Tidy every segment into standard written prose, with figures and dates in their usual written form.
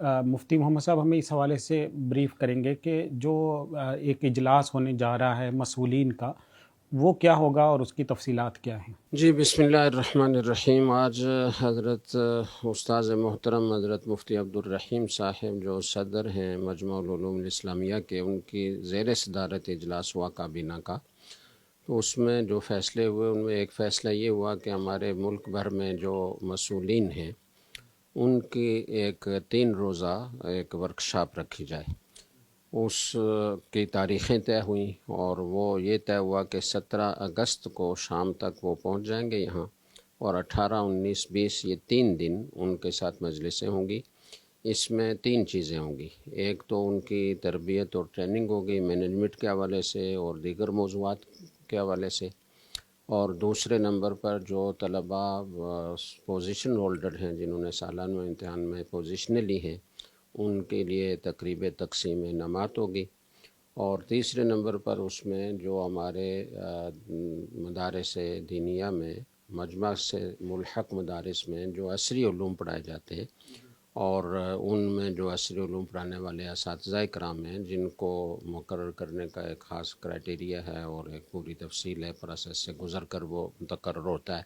مفتی محمد صاحب ہمیں اس حوالے سے بریف کریں گے کہ جو ایک اجلاس ہونے جا رہا ہے مسئولین کا، وہ کیا ہوگا اور اس کی تفصیلات کیا ہیں؟ جی بسم اللہ الرحمن الرحیم۔ آج حضرت استاذ محترم حضرت مفتی عبدالرحیم صاحب جو صدر ہیں مجمع العلوم الاسلامیہ کے، ان کی زیر صدارت اجلاس ہوا کابینہ کا، تو اس میں جو فیصلے ہوئے ان میں ایک فیصلہ یہ ہوا کہ ہمارے ملک بھر میں جو مسئولین ہیں ان کی ایک 3 روزہ ایک ورکشاپ رکھی جائے۔ اس کی تاریخیں طے ہوئیں اور وہ یہ طے ہوا کہ 17 اگست کو شام تک وہ پہنچ جائیں گے یہاں، اور 18، 19، 20 یہ 3 دن ان کے ساتھ مجلسیں ہوں گی۔ اس میں 3 چیزیں ہوں گی، ایک تو ان کی تربیت اور ٹریننگ ہوگی مینجمنٹ کے حوالے سے اور دیگر موضوعات کے حوالے سے، اور دوسرے نمبر پر جو طلباء پوزیشن ہولڈر ہیں جنہوں نے سالانہ امتحان میں پوزیشنیں لی ہیں ان کے لیے تقریب تقسیم انعامات ہوگی، اور تیسرے نمبر پر اس میں جو ہمارے مدارس دینیہ میں مجمع سے ملحق مدارس میں جو عصری علوم پڑھائے جاتے ہیں اور ان میں جو عصری علوم پڑھانے والے اساتذہ کرام ہیں جن کو مقرر کرنے کا ایک خاص کرائٹیریا ہے اور ایک پوری تفصیل ہے، پروسیس سے گزر کر وہ مقرر ہوتا ہے،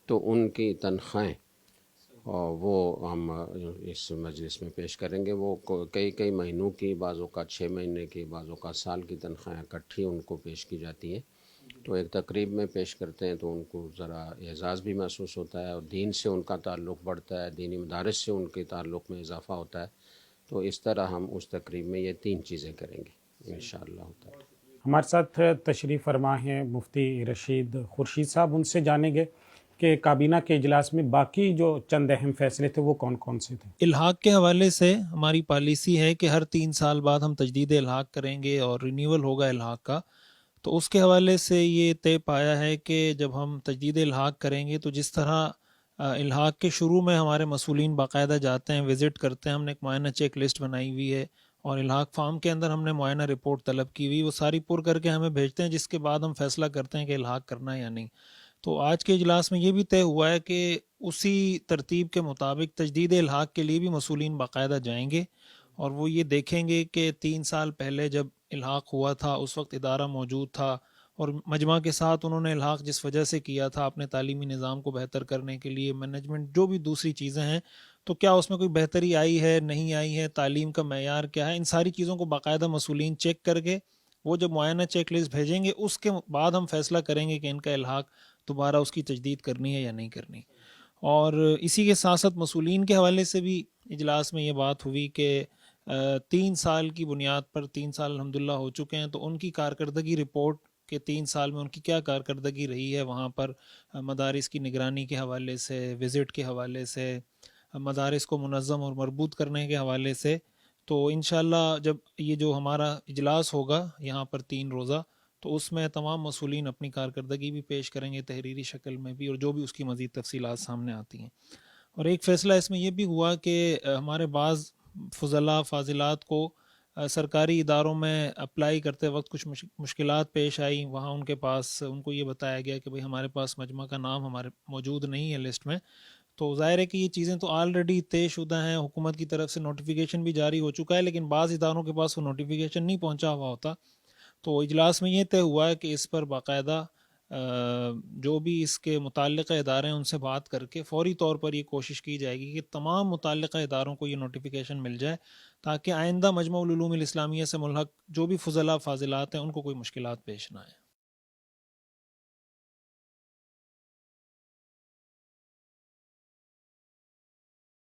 تو ان کی تنخواہیں وہ ہم اس مجلس میں پیش کریں گے۔ وہ کئی مہینوں کی، بعضوں کا 6 مہینے کی، بعضوں کا سال کی تنخواہیں اکٹھی ان کو پیش کی جاتی ہیں، تو ایک تقریب میں پیش کرتے ہیں تو ان کو ذرا اعزاز بھی محسوس ہوتا ہے اور دین سے ان کا تعلق بڑھتا ہے، دینی مدارس سے ان کے تعلق میں اضافہ ہوتا ہے، تو اس طرح ہم اس تقریب میں یہ 3 چیزیں کریں گے انشاءاللہ تعالی۔ ہمارے ساتھ تشریف فرما ہیں مفتی رشید خورشید صاحب، ان سے جانیں گے کہ کابینہ کے اجلاس میں باقی جو چند اہم فیصلے تھے وہ کون کون سے تھے؟ الحاق کے حوالے سے ہماری پالیسی ہے کہ ہر 3 سال بعد ہم تجدید الحاق کریں گے اور رینیول ہوگا الحاق کا، تو اس کے حوالے سے یہ طے پایا ہے کہ جب ہم تجدید الحاق کریں گے تو جس طرح الحاق کے شروع میں ہمارے مسئولین باقاعدہ جاتے ہیں، وزٹ کرتے ہیں، ہم نے ایک معائنہ چیک لسٹ بنائی ہوئی ہے اور الحاق فارم کے اندر ہم نے معائنہ رپورٹ طلب کی ہوئی، وہ ساری پر کر کے ہمیں بھیجتے ہیں، جس کے بعد ہم فیصلہ کرتے ہیں کہ الحاق کرنا ہے یا نہیں۔ تو آج کے اجلاس میں یہ بھی طے ہوا ہے کہ اسی ترتیب کے مطابق تجدید الحاق کے لیے بھی مسئولین باقاعدہ جائیں گے اور وہ یہ دیکھیں گے کہ 3 سال پہلے جب الحاق ہوا تھا اس وقت ادارہ موجود تھا اور مجمع کے ساتھ انہوں نے الحاق جس وجہ سے کیا تھا اپنے تعلیمی نظام کو بہتر کرنے کے لیے، مینجمنٹ جو بھی دوسری چیزیں ہیں، تو کیا اس میں کوئی بہتری آئی ہے نہیں آئی ہے، تعلیم کا معیار کیا ہے، ان ساری چیزوں کو باقاعدہ مسئولین چیک کر کے وہ جب معائنہ چیک لسٹ بھیجیں گے اس کے بعد ہم فیصلہ کریں گے کہ ان کا الحاق دوبارہ اس کی تجدید کرنی ہے یا نہیں کرنی۔ اور اسی کے ساتھ ساتھ مسئولین کے حوالے سے بھی اجلاس میں یہ بات ہوئی کہ 3 سال کی بنیاد پر 3 سال الحمدللہ ہو چکے ہیں، تو ان کی کارکردگی رپورٹ کہ 3 سال میں ان کی کیا کارکردگی رہی ہے وہاں پر مدارس کی نگرانی کے حوالے سے، وزٹ کے حوالے سے، مدارس کو منظم اور مربوط کرنے کے حوالے سے، تو انشاءاللہ جب یہ جو ہمارا اجلاس ہوگا یہاں پر 3 روزہ، تو اس میں تمام مسئولین اپنی کارکردگی بھی پیش کریں گے تحریری شکل میں بھی، اور جو بھی اس کی مزید تفصیلات سامنے آتی ہیں۔ اور ایک فیصلہ اس میں یہ بھی ہوا کہ ہمارے بعض فضلاء فاضلات کو سرکاری اداروں میں اپلائی کرتے وقت کچھ مشکلات پیش آئیں، وہاں ان کے پاس ان کو یہ بتایا گیا کہ بھئی ہمارے پاس مجمع کا نام ہمارے موجود نہیں ہے لسٹ میں، تو ظاہر ہے کہ یہ چیزیں تو آلریڈی طے شدہ ہیں، حکومت کی طرف سے نوٹیفیکیشن بھی جاری ہو چکا ہے، لیکن بعض اداروں کے پاس وہ نوٹیفیکیشن نہیں پہنچا ہوا ہوتا، تو اجلاس میں یہ طے ہوا ہے کہ اس پر باقاعدہ جو بھی اس کے متعلقہ ادارے ہیں ان سے بات کر کے فوری طور پر یہ کوشش کی جائے گی کہ تمام متعلقہ اداروں کو یہ نوٹیفیکیشن مل جائے تاکہ آئندہ مجمع العلوم الاسلامیہ سے ملحق جو بھی فضلاء فاضلات ہیں ان کو کوئی مشکلات پیش نہ آئے۔